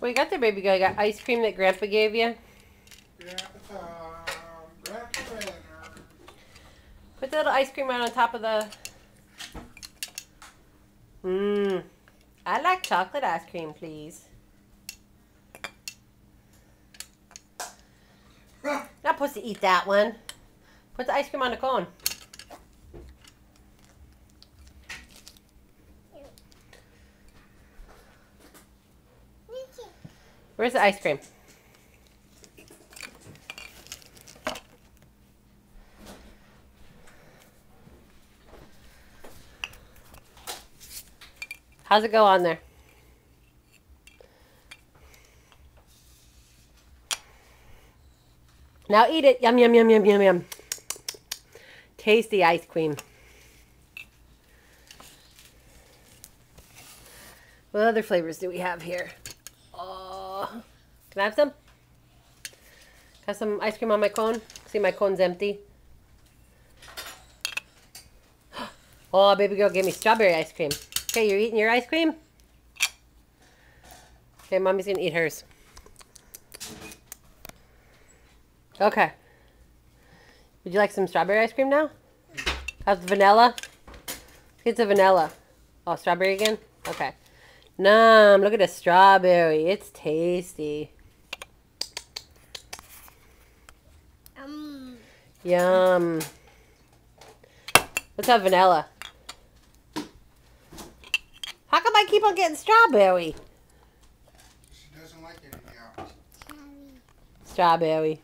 What you got there, baby girl? You got ice cream that Grandpa gave you? Grandpa winner. Put the little ice cream right on top of the... I like chocolate ice cream, please. Not supposed to eat that one. Put the ice cream on the cone. Where's the ice cream? How's it go on there? Now eat it. Yum, yum, yum, yum, yum, yum. Tasty ice cream. What other flavors do we have here? Oh, can I have some? Got some ice cream on my cone? See, my cone's empty. Oh, baby girl gave me strawberry ice cream. Okay, you're eating your ice cream? Okay, mommy's gonna eat hers. Okay. Would you like some strawberry ice cream now? How's the vanilla? It's a vanilla. Oh, strawberry again? Okay. Nom, look at the strawberry. It's tasty. Yum. Let's have vanilla. How come I keep on getting strawberry? She doesn't like it anyhow. Strawberry.